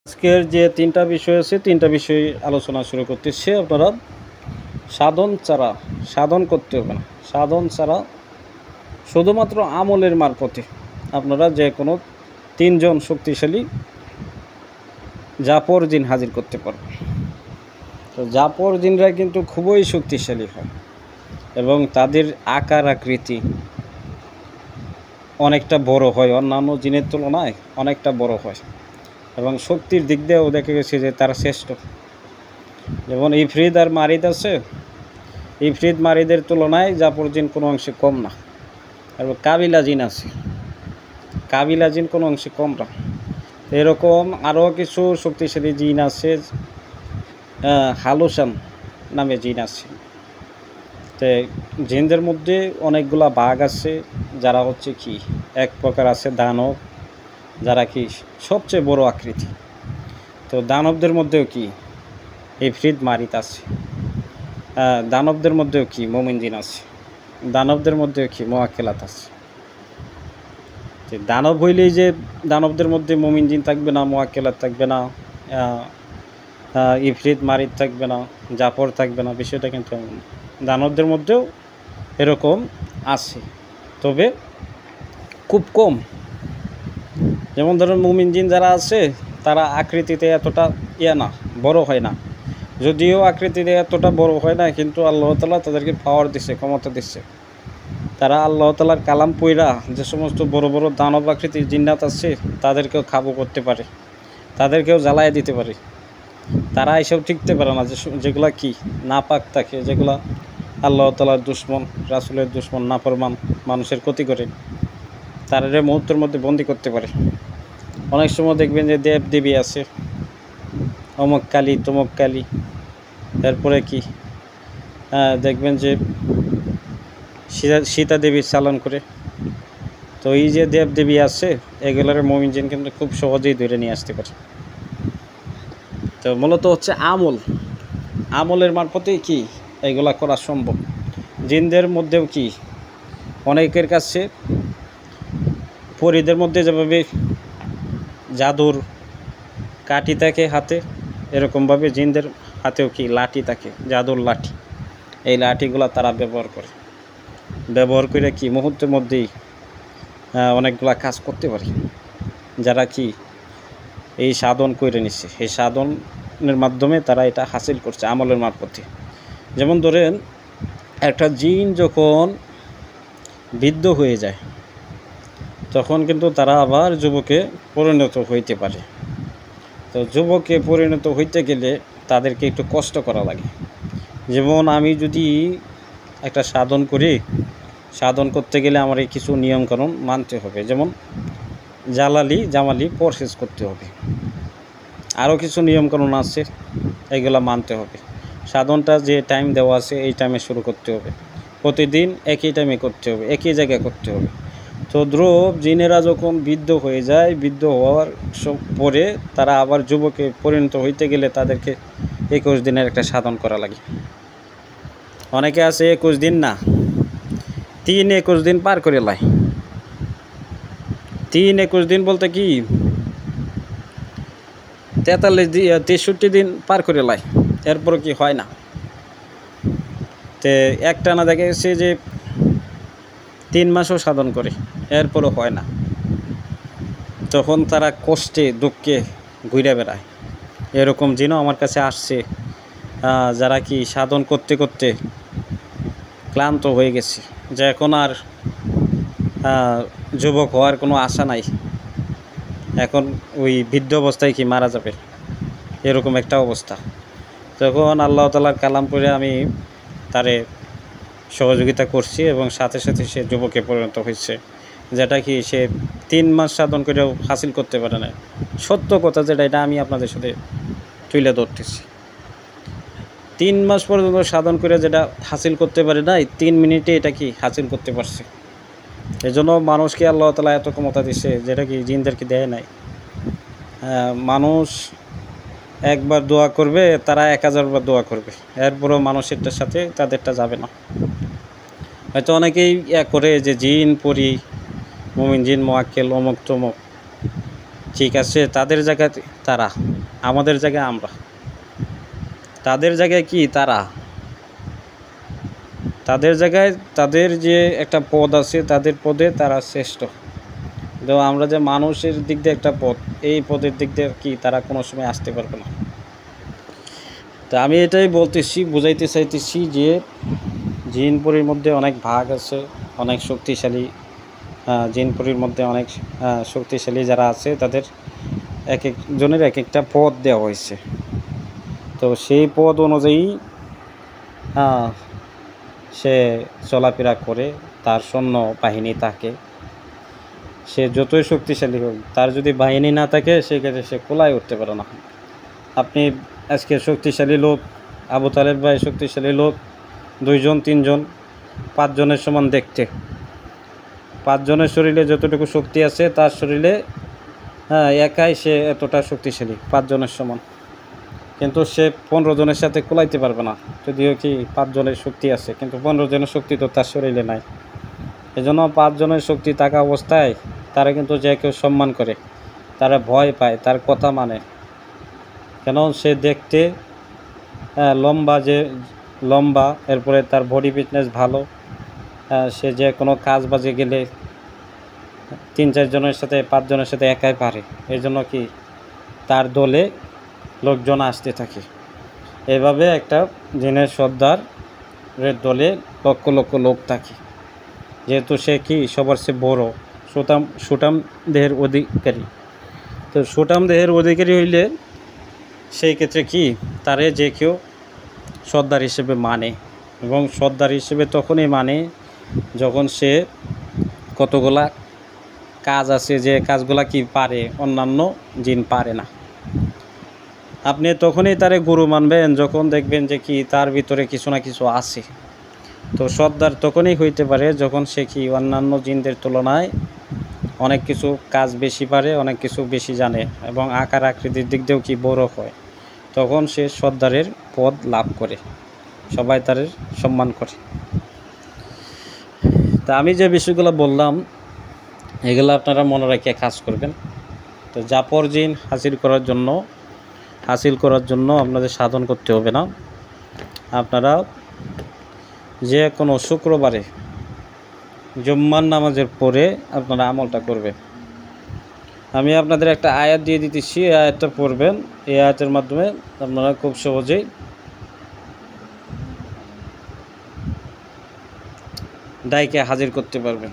আজকের যে তিনটা বিষয় আছে তিনটা বিষয় আলোচনা শুরু করতেছি। আপনারা সাধন ছাড়া সাধন করতে হবে না। সাধন ছাড়া শুধুমাত্র আমলের মারফতে আপনারা যে কোনো তিনজন শক্তিশালী জাপর জিন হাজির করতে পারবেন। তো জাপর জিনরা কিন্তু খুবই শক্তিশালী হয় এবং তাদের আকার আকৃতি অনেকটা বড় হয়, অন্যান্য জিনের তুলনায় অনেকটা বড় হয় এবং শক্তির দিক দিয়েও দেখা গেছে যে তারা শ্রেষ্ঠ। যেমন ইফরিদ আর মারিদ আছে, ইফরিদ মারিদের তুলনায় জাপর জিন কোনো অংশে কম না। এবং কাবিলা জিন আছে, কাবিলা জিন কোনো অংশে কম না। এরকম আরও কিছু শক্তিশালী জিন আছে, হালুসান নামে জিন আছে। তো জিনদের মধ্যে অনেকগুলা ভাগ আছে, যারা হচ্ছে কি এক প্রকার আছে দানব, যারা কি সবচেয়ে বড় আকৃতি। তো দানবদের মধ্যেও কি ইফরিদ মারিদ আছে, দানবদের মধ্যেও কি মুমিন জিন আছে, দানবদের মধ্যেও কি মুআক্কেলাত আছে। দানব হইলেই যে দানবদের মধ্যে মুমিন জিন থাকবে না, মুআক্কেলাত থাকবে না, ইফরিদ মারিদ থাকবে না, জাফর থাকবে না, বিষয়টা কিন্তু দানবদের মধ্যেও এরকম আছে, তবে খুব কম। যেমন ধরুন মুমিন জিন যারা আছে তারা আকৃতিতে এতটা না, বড় হয় না। যদিও আকৃতিতে এতটা বড় হয় না, কিন্তু আল্লাহ তাআলা তাদেরকে পাওয়ার দিচ্ছে, ক্ষমতা দিচ্ছে। তারা আল্লাহ তাআলার কালাম পইরা যে সমস্ত বড় বড় দানব আকৃতির জিন্নাত আছে তাদেরকেও কাবু করতে পারে, তাদেরকেও জ্বালায় দিতে পারে। তারা এসব টিকতে পারে না, যেগুলা কি নাপাক থাকে, যেগুলা আল্লাহ তাআলার দুশমন, রাসূলের দুশমন, নাফরমান, মানুষের ক্ষতি করে, তারা মুহূর্তের মধ্যে বন্দি করতে পারে। অনেক সময় দেখবেন যে দেব দেবী আছে, অমুক কালী তমুক কালী, এরপরে কি দেখবেন যে সীতা দেবীর চালান করে। তো এই যে দেব দেবী আছে এগুলোর মুমিন জিন কিন্তু খুব সহজেই ধরে নিয়ে আসতে পারে। তো মূলত হচ্ছে আমলের মারফতেই কি এগুলা করা সম্ভব। জিনদের মধ্যেও কি অনেকের কাছে পরীদের মধ্যে যেভাবে জাদুর কাঠি থাকে হাতে, এরকমভাবে জিনদের হাতেও কি লাঠি থাকে, জাদুর লাঠি। এই লাঠিগুলা তারা ব্যবহার করে কি মুহূর্তের মধ্যেই অনেকগুলা কাজ করতে পারে। যারা কি এই সাধন করে নিচ্ছে, এই সাধনের মাধ্যমে তারা এটা হাসিল করছে আমলের মারফতে। যেমন ধরেন একটা জিন যখন বৃদ্ধ হয়ে যায় তখন কিন্তু তারা আবার যুবকে পরিণত হইতে পারে। তো যুবকে পরিণত হইতে গেলে তাদেরকে একটু কষ্ট করা লাগে। যেমন আমি যদি একটা সাধন করি, সাধন করতে গেলে আমার এই কিছু নিয়মকানুন মানতে হবে। যেমন জামালি পরহেজ করতে হবে, আরও কিছু নিয়মকানুন আছে, এগুলো মানতে হবে। সাধনটা যে টাইম দেওয়া আছে এই টাইমে শুরু করতে হবে, প্রতিদিন একই টাইমে করতে হবে, একই জায়গায় করতে হবে। তো ধ্রুব জিনেরা যখন বৃদ্ধ হয়ে যায়, বৃদ্ধ হওয়ার পরে তারা আবার যুবকে পরিণত হইতে গেলে তাদেরকে 21 দিনের একটা সাধন করা লাগে। অনেকে আছে 21 দিন না, 3-21 দিন পার করে লাই। 3-21 দিন বলতে কি 63 দিন পার করে লাই, এরপরও কি হয় না। তে একটানা দেখা গেছে যে 3 মাসও সাধন করে, এরপরও হয় না। তখন তারা কষ্টে দুঃখে ঘুরে বেড়ায়। এরকম জিনও আমার কাছে আসছে, যারা কি সাধন করতে করতে ক্লান্ত হয়ে গেছে, যে এখন আর যুবক হওয়ার কোনো আশা নাই, এখন ওই বৃদ্ধ অবস্থায় কি মারা যাবে, এরকম একটা অবস্থা। তখন আল্লাহ তাআলার কালাম পড়ে আমি তারে সহযোগিতা করছি এবং সাথে সাথে সে যুবকে পরিণত হয়েছে, যেটা কি সে 3 মাস সাধন করেও হাসিল করতে পারে না। সত্য কথা যেটা, এটা আমি আপনাদের সাথে তুলে ধরতেছি। 3 মাস পর্যন্ত সাধন করে যেটা হাসিল করতে পারে নাই, 3 মিনিটে এটা কি হাসিল করতে পারছে। এজন্য মানুষকে আল্লাহ তাআলা এত ক্ষমতা দিচ্ছে, যেটা কি জিনদেরকে দেয় নাই। মানুষ একবার দোয়া করবে, তারা 1000 বার দোয়া করবে, এরপরও মানুষেরটার সাথে তাদেরটা যাবে না। হয়তো অনেকেই করে যে জিন পরি, মুমিন জিন, মুআক্কেল, অমুক তমুক, ঠিক আছে, তাদের জায়গায় তারা, আমাদের জায়গায় আমরা। তাদের জায়গায় কি তারা, তাদের জায়গায় তাদের যে একটা পদ আছে, তাদের পদে তারা শ্রেষ্ঠ। তো আমরা যে মানুষের দিক দিয়ে একটা পদ, এই পদের দিক দিয়ে কি তারা কোনো সময় আসতে পারবে না। তা আমি এটাই বলতেছি, বুঝাইতে চাইতেছি যে জিনপুরীর মধ্যে অনেক ভাগ আছে, অনেক শক্তিশালী। জিনপুরীর মধ্যে অনেক শক্তিশালী যারা আছে, তাদের এক একজনের এক একটা পদ দেওয়া হয়েছে। তো সেই পদ অনুযায়ী সে চলাফেরা করে, তার সৈন্য বাহিনী থাকে। সে যতই শক্তিশালী হোক, তার যদি বাহিনী না থাকে, সেক্ষেত্রে সে কোলায় উঠতে পারে না। আপনি আজকে শক্তিশালী লোক, আবু তালেব ভাই শক্তিশালী লোক, 2 জন 3 জন 5 জনের সমান দেখতে। 5 জনের শরীরে যতটুকু শক্তি আছে, তার শরীরে একাই সে এতটা শক্তিশালী, 5 জনের সমান। কিন্তু সে 15 জনের সাথে কোলাইতে পারবে না। যদিও কি 5 জনের শক্তি আছে, কিন্তু 15 জনের শক্তি তো তার শরীরে নাই। এজন্য 5 জনের শক্তি থাকা অবস্থায় তারা কিন্তু যে কেউ সম্মান করে, তারা ভয় পায়, তার কথা মানে। কেন, সে দেখতে লম্বা, এরপরে তার বডি ফিটনেস ভালো। সে যে কোনো কাজ বাজে গেলে 3-4 জনের সাথে, 5 জনের সাথে একাই পারে। এই জন্য কি তার দলে লোকজন আসতে থাকে। এভাবে একটা জিনের সর্দারের দলে লক্ষ লক্ষ লোক থাকে। যেহেতু সে কি সবার চেয়ে বড়, সুঠাম দেহের অধিকারী। তো সুঠাম দেহের অধিকারী হইলে সেই ক্ষেত্রে কি তারে যে কেউ সর্দার হিসেবে মানে, এবং সর্দার হিসেবে তখনই মানে যখন সে কতগুলা কাজ আছে, যে কাজগুলা কি পারে, অন্যান্য জিন পারে না। আপনি তখনই তারে গুরু মানবেন যখন দেখবেন যে কি তার ভিতরে কিছু না কিছু আছে। তো সর্দার তখনই হইতে পারে যখন সে কি অন্যান্য জিনদের তুলনায় অনেক কিছু কাজ বেশি পারে, অনেক কিছু বেশি জানে, এবং আকার আকৃতির দিক দিয়েও কি বড় হয়। তখন সে সর্দারের পদ লাভ করে, সবাই তার সম্মান করে। তা আমি যে বিষয়গুলো বললাম, এগুলো আপনারা মনে রেখে কাজ করবেন। তো জাপর জিন হাসিল করার জন্য আপনাদের সাধন করতে হবে না। আপনারা যে কোনো শুক্রবারে জুম্মার নামাজের পরে আপনারা আমলটা করবেন। আমি আপনাদের একটা আয়াত দিয়ে দিতেছি, এই আয়াতটা পড়বেন। এই আয়াতের মাধ্যমে আপনারা খুব সহজেই দায়কে হাজির করতে পারবেন।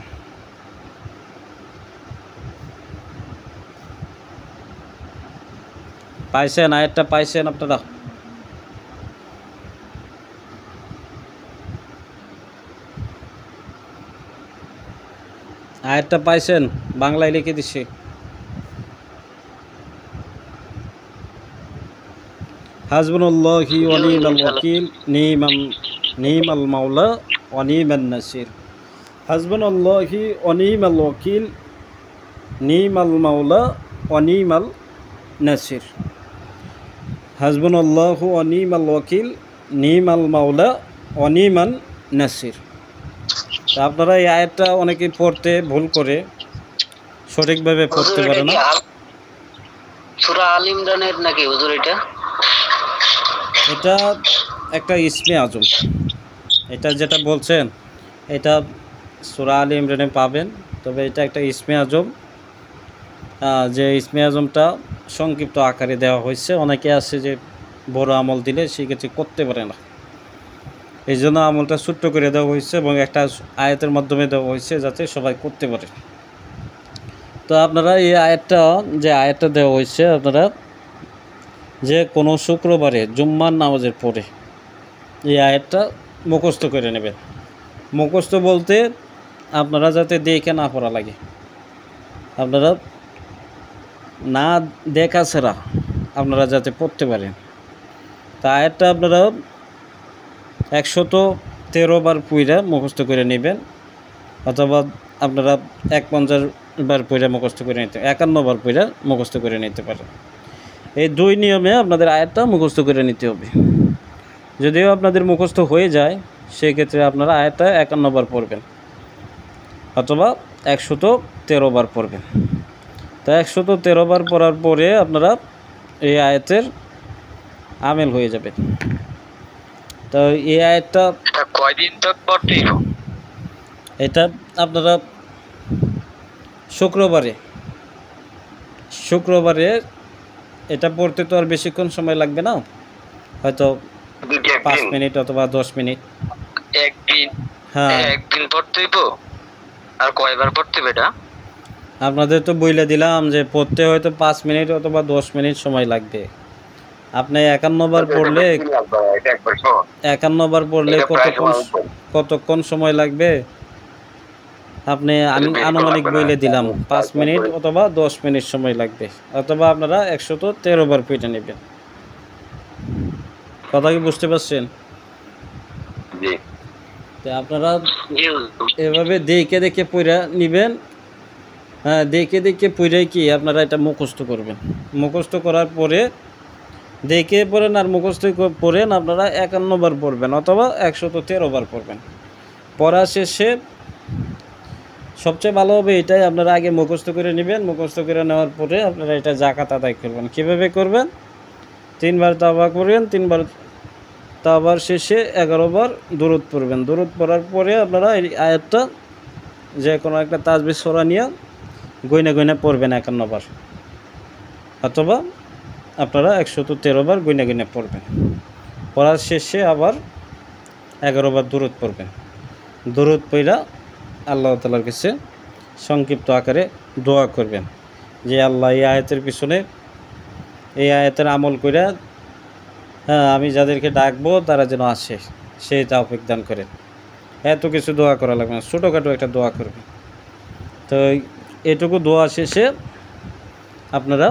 পাইছেন? আয়াতটা পাইছেন আপনারা? আয়াতটা পাইছেন? বাংলায় লিখে দিছি। হাসবুনাল্লাহি ওয়া নি'মাল ওয়াকিল, নি'মাল মাওলা ওয়া নি'মান নাসির। হাসবুনাল্লাহি ওয়া নি'মাল ওয়াকিল, নি'মাল মাওলা ওয়া নি'মাল নাসির। হাসবুনাল্লাহু ওয়া নি'মাল ওয়াকিল, নি'মাল মাওলা ওয়া নি'মান নাসির। আপনারা এই আয়াতটা অনেকেই পড়তে ভুল করে, সঠিকভাবে পড়তে পারে না। সূরা আল ইমরানের নাকি হুজুর? এটা একটা ইসমে আজম। এটা যেটা বলছেন, এটা সূরা আল ইমরানে পাবেন, তবে এটা একটা ইসমে আজম। যে ইসমে আজমটা সংক্ষিপ্ত আকারে দেওয়া হয়েছে। অনেকে আছে যে বড় আমল দিলে সেক্ষেত্রে করতে পারে না, এই জন্য আমলটা ছোট্ট করে দেওয়া হয়েছে, এবং একটা আয়াতের মাধ্যমে দেওয়া হয়েছে যাতে সবাই করতে পারে। তো আপনারা এই আয়াতটা দেওয়া হয়েছে, আপনারা যে কোনো শুক্রবারে জুম্মার নামাজের পরে এই আয়াতটা মুখস্থ করে নেবেন। মুখস্থ বলতে আপনারা যাতে দেখে না পড়া লাগে, আপনারা না দেখা ছাড়া আপনারা যাতে পড়তে পারেন। তা আয়াতটা আপনারা 113 বার পইরা মুখস্থ করে নেবেন, অথবা আপনারা 51 বার পইরা মুখস্থ করে নিতে, 51 বার পইরা মুখস্থ করে নিতে পারেন। এই 2 নিয়মে আপনাদের আয়াতটা মুখস্থ করে নিতে হবে। যদিও আপনাদের মুখস্থ হয়ে যায়, সেক্ষেত্রে আপনারা আয়াতটা 51 বার পড়বেন, অথবা 113 বার পড়বেন। তা 113 বার পড়ার পরে আপনারা এই আয়াতের আমেল হয়ে যাবে। তো এই আয়াতটা কয়দিন তক পড়তে হইব? এটা আপনারা শুক্রবারে এটা পড়তে তো আর বেশিক্ষণ সময় লাগবে না, হয়তো 5 মিনিট অথবা 10 মিনিট। একদিন হ্যাঁ, একদিন পড়তে হইব। আর কয়বার পড়তে হবে এটা? আপনাদের তো বইলে দিলাম যে পড়তে হয়তো 5 মিনিট অথবা 10 মিনিট সময় লাগবে। আপনি 51 বার পড়লে 51 বার পড়লে কতক্ষণ সময় লাগবে? আমি আনুমানিক বইলে দিলাম 5 মিনিট অথবা 10 মিনিট সময় লাগবে, অথবা আপনারা 113 বার পড়ে নেবেন। কথা কি বুঝতে পারছেন? তো আপনারা এভাবে দেখে পড়ে নেবেন। হ্যাঁ, দেখে পড়ে কি আপনারা এটা মুখস্থ করবেন। মুখস্থ করার পরে দেখে পড়েন আর মুখস্থ পড়েন, আপনারা 51 বার পড়বেন অথবা 113 বার পড়বেন। পড়া শেষে সবচেয়ে ভালো হবে এটাই, আপনারা আগে মুখস্থ করে নেবেন। মুখস্থ করে নেওয়ার পরে আপনারা এটা যাকাত আদায় করবেন। কীভাবে করবেন? 3 বার তাওবা করবেন, 3 বার তাওবার শেষে 11 বার দুরূদ পড়বেন। দুরূদ পড়ার পরে আপনারা এই আয়াতটা যে কোনো একটা তাসবিহ সূরা নিয়ে গইনা পড়বেন 51 বার, অথবা আপনারা 113 বার গইনা পড়বেন। পড়ার শেষে আবার 11 বার দুরূদ পড়বেন। দুরূদ পড়া আল্লাহ তাআলার কাছে সংক্ষিপ্ত আকারে দোয়া করবেন যে আল্লাহ এই আয়াতের আমল কইরা আমি যাদেরকে ডাকবো তারা যেন আসে, সেই তৌফিক দান করেন। এত কিছু দোয়া করা লাগবে না, ছোটোখাটো একটা দোয়া করবে। তো এটুকু দোয়া শেষে আপনারা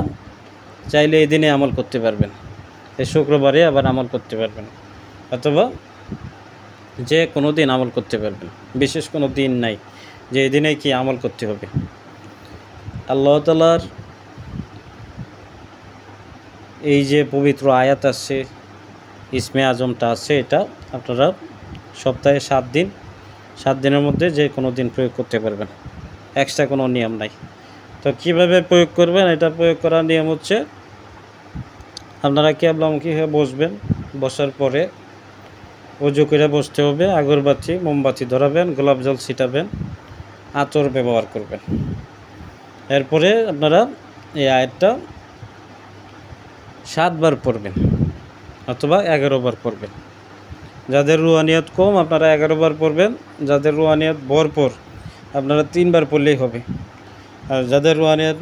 চাইলে এই দিনে আমল করতে পারবেন, এই শুক্রবারে আবার আমল করতে পারবেন, অথবা যে কোনো দিন আমল করতে পারবেন। বিশেষ কোনো দিন নাই যে এই দিনে কি আমল করতে হবে। আল্লাহ তাআলার এই যে পবিত্র আয়াত আছে, ইসমে আজমটা আছে, এটা আপনারা সপ্তাহে 7 দিনের মধ্যে যে কোনো দিন প্রয়োগ করতে পারবেন, এক্সট্রা কোনো নিয়ম নাই। তো কিভাবে প্রয়োগ করবেন? এটা প্রয়োগ করার নিয়ম হচ্ছে আপনারা কিবলামুখী হয়ে বসবেন। বসার পরে ওযু করে বসতে হবে, আগরবাতি মোমবাতি ধরাবেন, গোলাপ জল ছিটাবেন, আতর ব্যবহার করবেন। এরপরে আপনারা এই আয়াতটা 7 বার পড়বেন অথবা 11 বার পড়বেন। যাদের রুহানিয়ত কম আপনারা 11 বার পড়বেন, যাদের রুহানিয়ত ভরপুর আপনারা 3 বার পড়লেই হবে। আর যাদের রুহানিয়ত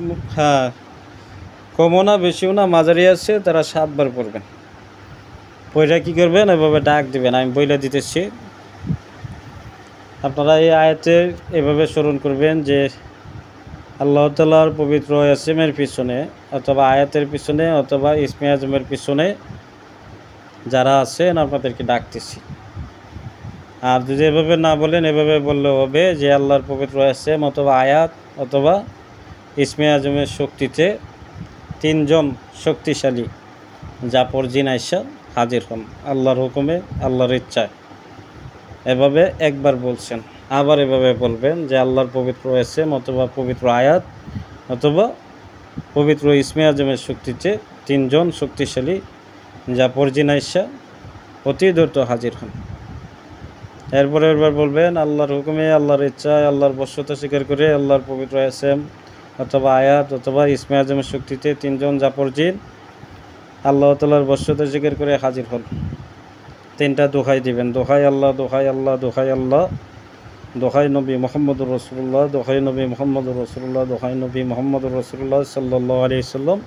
কমও না বেশিও না মাঝারি আছে তারা 7 বার পড়বেন। পয়টা কী করবেন? এভাবে ডাক দিবেন, আমি বইলা দিতেছি। আপনারা এই আয়াতে এভাবে স্মরণ করবেন যে আল্লাহ তাআলার পবিত্র ইসমের পিছনে অথবা আয়াতের পিছনে অথবা ইসমে আজমের পিছনে যারা আছেন আপনাদেরকে ডাকতেছি। আর যদি এভাবে না বলেন, এভাবে বললে হবে যে আল্লাহর পবিত্র ইসম অথবা আয়াত অথবা ইসমে আজমের শক্তিতে 3 জন শক্তিশালী জাপর জিন আইসা হাজির হন আল্লাহর হুকুমে, আল্লাহর ইচ্ছায়। এভাবে একবার বলছেন, আবার এভাবে বলবেন যে আল্লাহর পবিত্র ইসম অথবা পবিত্র আয়াত অথবা পবিত্র ইসমে আজমের শক্তিতে 3 জন শক্তিশালী জাপর জিন আইসা অতি দ্রুত হাজির হন। এরপরে এবার বলবেন আল্লাহর হুকুমে, আল্লাহর ইচ্ছায়, আল্লাহর বশ্যতা স্বীকার করে আল্লাহর পবিত্র ইসম অথবা আয়াত অথবা ইসমে আজমের শক্তিতে 3 জন জাপর জিন আল্লাহ তাআলার বশ্যতা স্বীকার করে হাজির হন। 3টা দোহাই দিবেন, দোহাই আল্লাহ, দোহাই আল্লাহ, দোহাই আল্লাহ, দোহাই নবী মুহাম্মদুর রাসূলুল্লাহ, দোহাই নবী মুহাম্মদুর রাসূলুল্লাহ, দোহাই নবী মুহাম্মদুর রাসূলুল্লাহ সাল্লাল্লাহু আলাইহি সাল্লাম,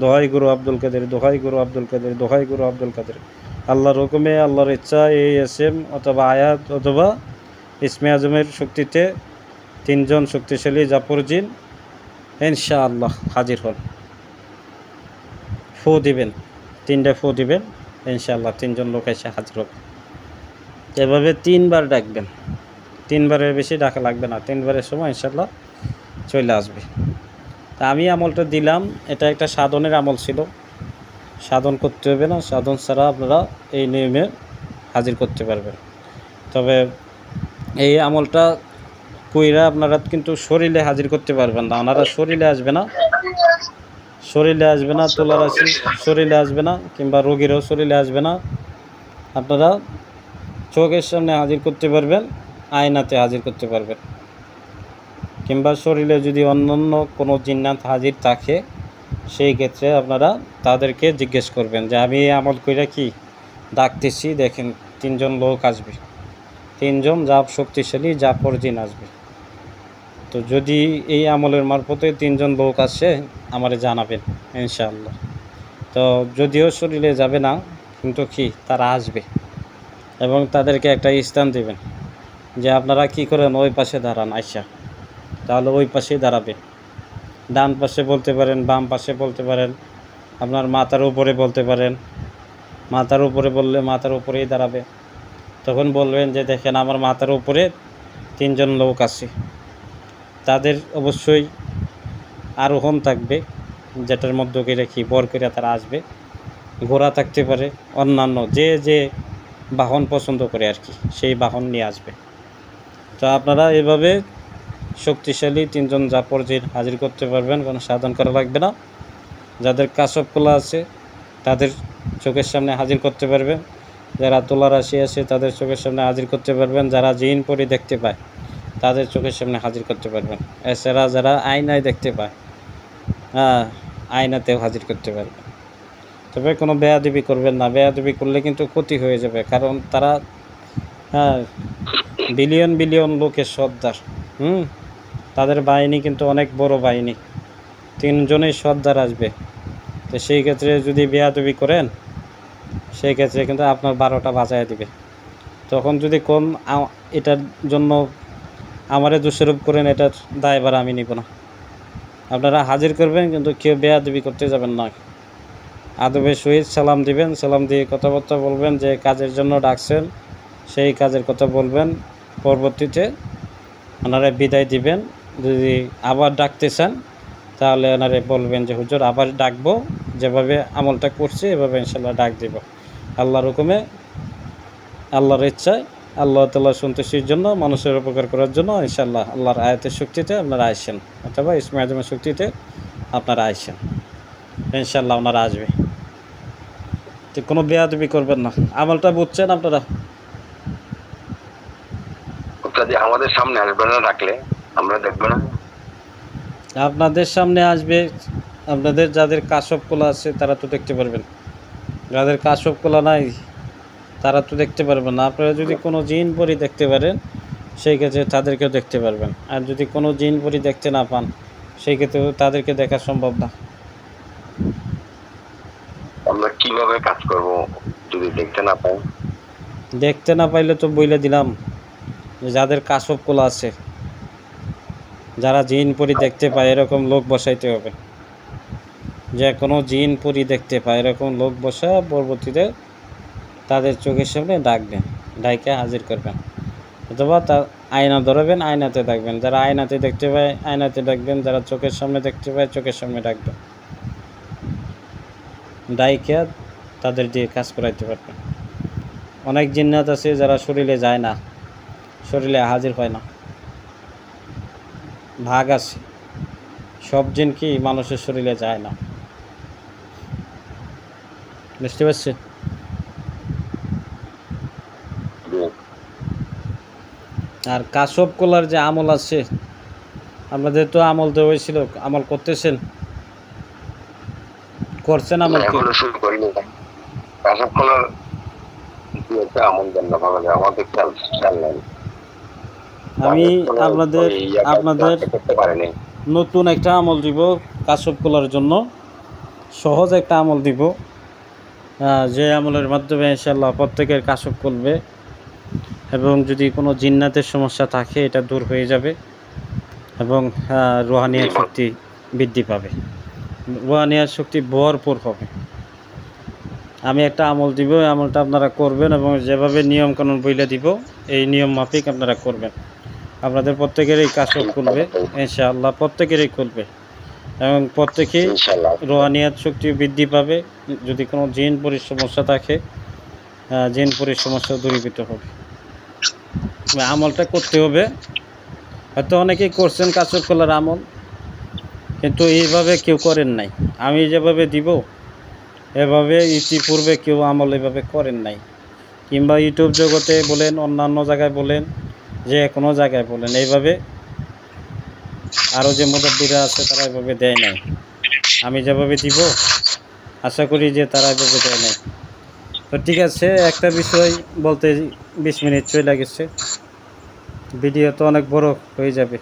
দোহাই গুরু আব্দুল কাদের, দোহাই গুরু আব্দুল কাদের, দোহাই গুরু আব্দুল কাদের। আল্লাহর হুকুমে, আল্লাহর ইচ্ছা এই ইসম অথবা আয়াত অথবা ইসমে আজমের শক্তিতে 3 জন শক্তিশালী জাপর জিন ইনশাআল্লাহ হাজির হন। ফু দিবেন, 3টা ফু দিবেন, ইনশাআল্লাহ 3 জন লোক এসে হাজির হবে। এভাবে 3 বার ডাকবেন, 3 বারের বেশি ডাকা লাগবে না, 3 বারের সময় ইনশাআল্লাহ চলে আসবে। তা আমি আমলটা দিলাম, এটা একটা সাধনের আমল ছিল, সাধন করতে হবে না, সাধন ছাড়া আপনারা এই নিয়মে হাজির করতে পারবেন। তবে এই আমলটা কইরা আপনারা কিন্তু শরীরে হাজির করতে পারবেন না। ওনারা শরীরে আসবে না, তুলারাশি শরীরে আসবে না, কিংবা রোগীরও শরীরে আসবে না। আপনারা চোখের সামনে হাজির করতে পারবেন, আয়নাতে হাজির করতে পারবেন, কিংবা শরীরে যদি অন্যান্য কোনো জিন্নাত হাজির থাকে সেই ক্ষেত্রে আপনারা তাদেরকে জিজ্ঞেস করবেন যে আমি এই আমল কইরা কি ডাকতেছি, দেখেন 3 জন লোক আসবে, 3 জন জাপ শক্তিশালী জাপর জিন আসবে। তো যদি এই আমলের মারফতে 3 জন লোক আসে আমারে জানাবেন ইনশাআল্লাহ। তো যদিও শরীরে যাবে না, কিন্তু কি তারা আসবে, এবং তাদেরকে একটা স্থান দেবেন যে আপনারা কি করেন ওই পাশে দাঁড়ান আইসা, তাহলে ওই পাশেই দাঁড়াবে। ডান পাশে বলতে পারেন, বাম পাশে বলতে পারেন, আপনার মাথার উপরে বলতে পারেন। মাথার উপরে বললে মাথার উপরেই দাঁড়াবে। তখন বলবেন যে দেখেন আমার মাথার উপরে 3 জন লোক আছে, তাদের অবশ্যই আরোহণ থাকবে, যেটার মধ্যে করে কি বর করে তারা আসবে। ঘোড়া থাকতে পারে, অন্যান্য যে যে বাহন পছন্দ করে আর কি, সেই বাহন নিয়ে আসবে। তো আপনারা এভাবে শক্তিশালী 3 জন জাপর জিন হাজির করতে পারবেন, কোনো সাধন করা লাগবে না। যাদের কাশব কলা আছে তাদের চোখের সামনে হাজির করতে পারবেন, যারা তুলা রাশি আছে তাদের চোখের সামনে হাজির করতে পারবেন, যারা জিন পরি দেখতে পায় তাদের চোখের সামনে হাজির করতে পারবেন। এছাড়া যারা আয়নায় দেখতে পায়, আয়নাতেও হাজির করতে পারবেন। তবে কোনো বেয়াদবি করবেন না, বেয়াদবি করলে কিন্তু ক্ষতি হয়ে যাবে, কারণ তারা বিলিয়ন বিলিয়ন লোকের সর্দার। তাদের বাহিনী কিন্তু অনেক বড় বাহিনী, 3 জনেই সর্দার আসবে। তো সেই ক্ষেত্রে যদি বেয়াদবি করেন সেই ক্ষেত্রে কিন্তু আপনার 12টা বাজায় দিবে। তখন যদি কোন এটার জন্য আমারে দোষারোপ করেন, এটার দায়ভার আমি নিব না। আপনারা হাজির করবেন, কিন্তু কেউ বেয়াদবি করতে যাবেন না। আদবের সহিত সালাম দিবেন, সালাম দিয়ে কথাবার্তা বলবেন, যে কাজের জন্য ডাকছেন সেই কাজের কথা বলবেন। পরবর্তীতে ওনারা বিদায় দিবেন। যদি আবার ডাকতে চান তাহলে ওনারা বলবেন যে হুজুর আবার ডাকবো, যেভাবে আমলটা করছি এভাবে ইনশাল্লাহ ডাক দেব। আল্লাহর হুকুমে, আল্লাহর ইচ্ছায়, আল্লাহ তাআলার সন্তুষ্টির জন্য, মানুষের উপকার করার জন্য ইনশাল্লাহ আল্লাহর আয়াতের শক্তিতে আপনারা আইসেন, অথবা ইসমে আজমের শক্তিতে আপনারা আইসেন, ইনশাল্লাহ ওনারা আসবে। তো কোনো বেয়াদবি করবেন না। আমলটা বুঝছেন আপনারা? আমাদের সামনে আসবে না, ডাকলে আমরা দেখবো না। আপনাদের সামনে আসবে, আপনাদের যাদের কাশব কলা আছে তারা তো দেখতে পারবেন, যাদের কাশব কলা নাই তারা তো দেখতে পারবেন না। আপনারা যদি কোনো জিন পরি দেখতে পারেন সেই ক্ষেত্রে তাদেরকেও দেখতে পারবেন, আর যদি কোনো জিন পরি দেখতে না পান সেই ক্ষেত্রে তাদেরকে দেখা সম্ভব না। আমরা কিভাবে কাজ করব যদি দেখতে না পাই? দেখতে না পাইলে তো বইলে দিলাম, যাদের কাশব কলা আছে, যারা জিন পরি দেখতে পায় এরকম লোক বসাইতে হবে। যে কোনো জিন পরি দেখতে পায় এরকম লোক বসা পরবর্তীতে তাদের চোখের সামনে ডাকবেন, ডাইকে হাজির করবেন, অথবা তার আয়না ধরাবেন, আয়নাতে ডাকবেন। যারা আয়নাতে দেখতে পায় আয়নাতে ডাকবেন, যারা চোখের সামনে দেখতে পায় চোখের সামনে ডাকবেন, ডাইকে তাদের দিয়ে কাজ করাইতে পারবেন। অনেক জিন্নাত আছে যারা শরীরে যায় না, শরীরে হাজির হয় না, ভাগ আছে। সব জিন কি মানুষের শরীরে যায় না, বুঝতে পারছেন? আর কাশব কলার যে আমল আছে, আপনাদের তো আমল দেওয়া হয়েছিল, আমল করতেছেন, করছেন আমল? এখনো শুরু করিনি। কাশব কলার আমল দেন না, আমাদের খেয়াল নাই। আমি আপনাদের নতুন একটা আমল দিব কাশব কলার জন্য, সহজ একটা আমল দিব, যে আমলের মাধ্যমে ইনশাআল্লাহ প্রত্যেকের কাশব করবে, এবং যদি কোনো জিন্নাতের সমস্যা থাকে এটা দূর হয়ে যাবে, এবং রুহানিয়াত শক্তি বৃদ্ধি পাবে, রুহানিয়াত শক্তি ভরপুর হবে। আমি একটা আমল দিব, এই আমলটা আপনারা করবেন, এবং যেভাবে নিয়মকানুন বইলে দিব এই নিয়ম মাফিক আপনারা করবেন। আপনাদের প্রত্যেকেরই কাশব করবে ইনশাআল্লাহ, প্রত্যেকেরই করবে, এবং প্রত্যেকেই রুহানিয়াত শক্তি বৃদ্ধি পাবে। যদি কোনো জিন পরির সমস্যা থাকে জিন পরির সমস্যা দূরীভূত হবে। আমলটা করতে হবে, হয়তো অনেকেই করছেন কাসব কলার আমল, কিন্তু এইভাবে কেউ করেন নাই। আমি যেভাবে দিব এভাবে ইতিপূর্বে কেউ আমল এভাবে করেন নাই, কিংবা ইউটিউব জগতে বলেন, অন্যান্য জায়গায় বলেন, যে কোনো জায়গায় বলেন, এইভাবে আরও যে মুদাব্বিরা আছে তারা এভাবে দেয় নাই। আমি যেভাবে দিব আশা করি যে তারা এভাবে দেয় নাই। তো ঠিক আছে, একটা বিষয় বলতে 20 মিনিট চলে গেছে, ভিডিও তো অনেক বড় হয়ে যাবে।